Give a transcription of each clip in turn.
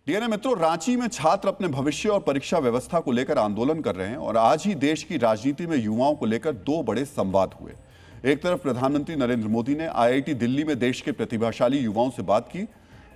DNA मित्रों, रांची में छात्र अपने भविष्य और परीक्षा व्यवस्था को लेकर आंदोलन कर रहे हैं और आज ही देश की राजनीति में युवाओं को लेकर दो बड़े संवाद हुए। एक तरफ प्रधानमंत्री नरेंद्र मोदी ने आईआईटी दिल्ली में देश के प्रतिभाशाली युवाओं से बात की,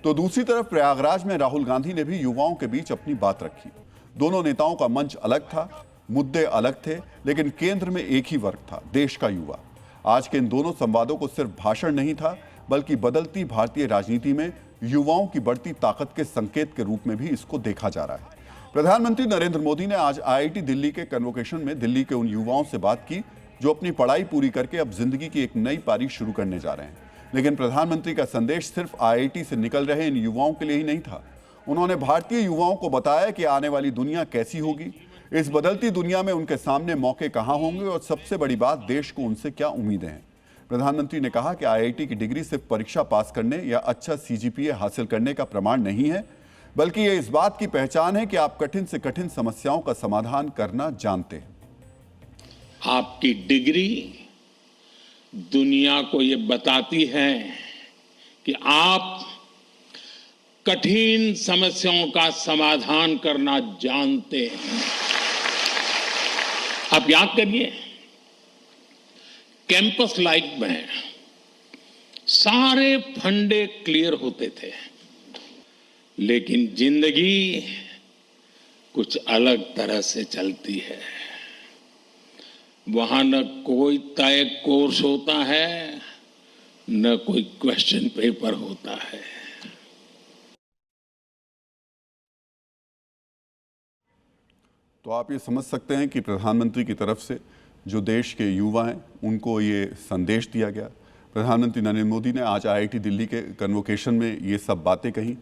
तो दूसरी तरफ प्रयागराज में राहुल गांधी ने भी युवाओं के बीच अपनी बात रखी। दोनों नेताओं का मंच अलग था, मुद्दे अलग थे, लेकिन केंद्र में एक ही वर्ग था, देश का युवा। आज के इन दोनों संवादों को सिर्फ भाषण नहीं था, बल्कि बदलती भारतीय राजनीति में युवाओं की बढ़ती ताकत के संकेत के रूप में भी इसको देखा जा रहा है। प्रधानमंत्री नरेंद्र मोदी ने आज आईआईटी दिल्ली के कन्वोकेशन में दिल्ली के उन युवाओं से बात की जो अपनी पढ़ाई पूरी करके अब जिंदगी की एक नई पारी शुरू करने जा रहे हैं। लेकिन प्रधानमंत्री का संदेश सिर्फ आईआईटी से निकल रहे इन युवाओं के लिए ही नहीं था। उन्होंने भारतीय युवाओं को बताया कि आने वाली दुनिया कैसी होगी, इस बदलती दुनिया में उनके सामने मौके कहां होंगे और सबसे बड़ी बात, देश को उनसे क्या उम्मीदें हैं। प्रधानमंत्री ने कहा कि आईआईटी की डिग्री सिर्फ परीक्षा पास करने या अच्छा सीजीपीए हासिल करने का प्रमाण नहीं है, बल्कि ये इस बात की पहचान है कि आप कठिन से कठिन समस्याओं का समाधान करना जानते हैं। आपकी डिग्री दुनिया को ये बताती है कि आप कठिन समस्याओं का समाधान करना जानते हैं। आप याद करिए, कैंपस लाइफ में सारे फंडे क्लियर होते थे, लेकिन जिंदगी कुछ अलग तरह से चलती है। वहां न कोई तय कोर्स होता है, न कोई क्वेश्चन पेपर होता है। तो आप ये समझ सकते हैं कि प्रधानमंत्री की तरफ से जो देश के युवा हैं उनको ये संदेश दिया गया। प्रधानमंत्री नरेंद्र मोदी ने आज आईआईटी दिल्ली के कन्वोकेशन में ये सब बातें कही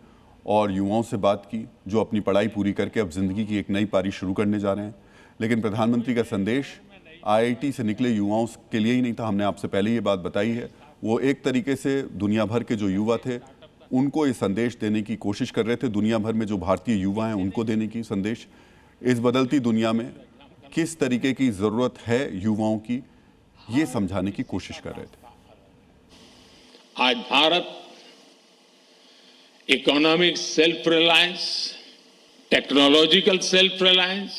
और युवाओं से बात की जो अपनी पढ़ाई पूरी करके अब जिंदगी की एक नई पारी शुरू करने जा रहे हैं। लेकिन प्रधानमंत्री का संदेश आईआईटी से निकले युवाओं के लिए ही नहीं था। हमने आपसे पहले ये बात बताई है। वो एक तरीके से दुनिया भर के जो युवा थे उनको ये संदेश देने की कोशिश कर रहे थे। दुनिया भर में जो भारतीय युवा हैं उनको देने की संदेश, इस बदलती दुनिया में किस तरीके की जरूरत है युवाओं की, ये समझाने की कोशिश कर रहे थे। आज Bharat economic self reliance, technological self reliance,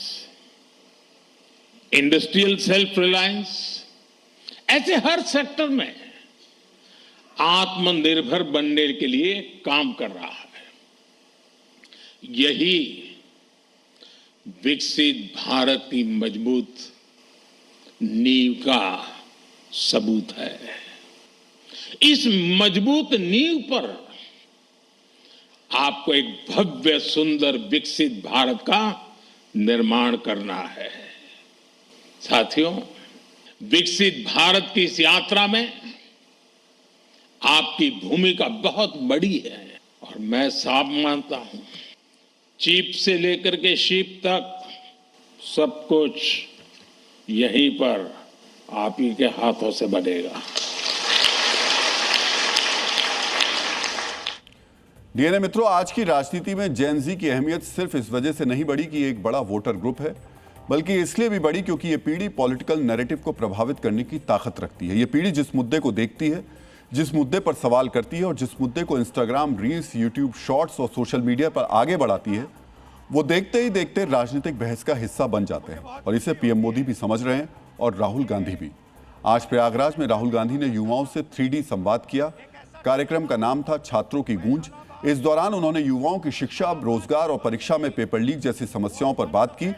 industrial self reliance, ऐसे हर सेक्टर में आत्मनिर्भर बनने के लिए काम कर रहा है। यही विकसित भारत की मजबूत नींव का सबूत है। इस मजबूत नींव पर आपको एक भव्य, सुंदर, विकसित भारत का निर्माण करना है। साथियों, विकसित भारत की इस यात्रा में आपकी भूमिका बहुत बड़ी है और मैं साफ मानता हूं, चीप से लेकर के शिप तक सब कुछ यहीं पर आप ही के हाथों से बनेगा। डीएनए मित्रों, आज की राजनीति में जेन जी की अहमियत सिर्फ इस वजह से नहीं बढ़ी कि एक बड़ा वोटर ग्रुप है, बल्कि इसलिए भी बढ़ी क्योंकि ये पीढ़ी पॉलिटिकल नैरेटिव को प्रभावित करने की ताकत रखती है। ये पीढ़ी जिस मुद्दे को देखती है, जिस मुद्दे पर सवाल करती है और जिस मुद्दे को इंस्टाग्राम रील्स, यूट्यूब शॉर्ट्स और सोशल मीडिया पर आगे बढ़ाती है, वो देखते ही देखते राजनीतिक बहस का हिस्सा बन जाते हैं। और इसे पीएम मोदी भी समझ रहे हैं और राहुल गांधी भी। आज प्रयागराज में राहुल गांधी ने युवाओं से 3D संवाद किया। कार्यक्रम का नाम था छात्रों की गूंज। इस दौरान उन्होंने युवाओं की शिक्षा, रोजगार और परीक्षा में पेपर लीक जैसी समस्याओं पर बात की।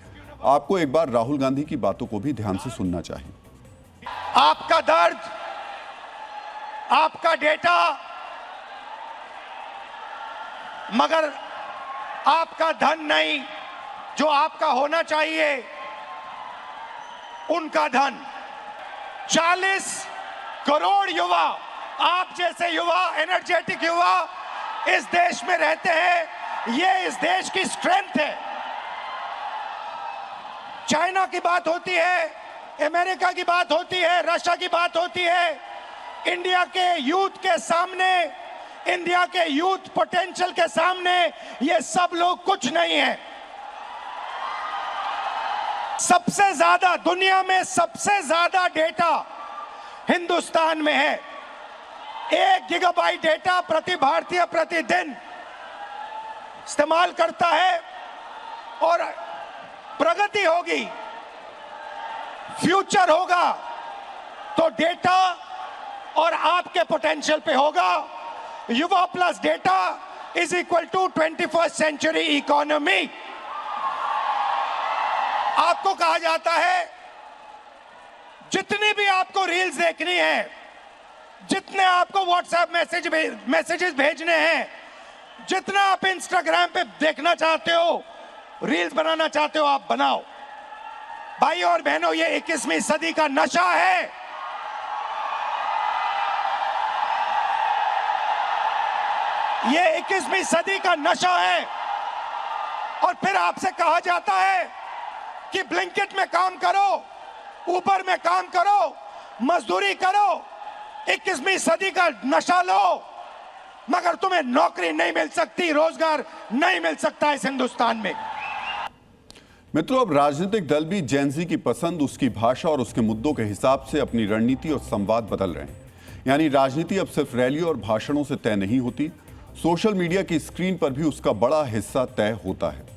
आपको एक बार राहुल गांधी की बातों को भी ध्यान से सुनना चाहिए। आपका दर्द, आपका डेटा, मगर आपका धन नहीं, जो आपका होना चाहिए, उनका धन। 40 करोड़ युवा, आप जैसे युवा, एनर्जेटिक युवा इस देश में रहते हैं। ये इस देश की स्ट्रेंथ है। चाइना की बात होती है, अमेरिका की बात होती है, रशिया की बात होती है, इंडिया के यूथ के सामने, इंडिया के यूथ पोटेंशियल के सामने ये सब लोग कुछ नहीं है। सबसे ज्यादा, दुनिया में सबसे ज्यादा डेटा हिंदुस्तान में है। 1 गीगाबाइट डेटा प्रति भारतीय प्रतिदिन। इस्तेमाल करता है और प्रगति होगी, फ्यूचर होगा, तो डेटा और आपके पोटेंशियल पे होगा। युवा plus data is equal to 21st century economy. आपको कहा जाता है जितनी भी आपको रील्स देखनी है, जितने आपको व्हाट्सएप मैसेजेस भेजने हैं, जितना आप इंस्टाग्राम पे देखना चाहते हो, रील्स बनाना चाहते हो, आप बनाओ। भाई और बहनों, ये 21वीं सदी का नशा है। ये 21वीं सदी का नशा है। और फिर आपसे कहा जाता है कि ब्लिंकिट में काम करो, ऊबर में काम करो, मजदूरी करो, 21वीं सदी का नशा लो, मगर तुम्हें नौकरी नहीं मिल सकती, रोजगार नहीं मिल सकता इस हिंदुस्तान में। मित्रों, अब राजनीतिक दल भी जेन-ज़ी की पसंद, उसकी भाषा और उसके मुद्दों के हिसाब से अपनी रणनीति और संवाद बदल रहे हैं। यानी राजनीति अब सिर्फ रैलियों और भाषणों से तय नहीं होती, सोशल मीडिया की स्क्रीन पर भी उसका बड़ा हिस्सा तय होता है।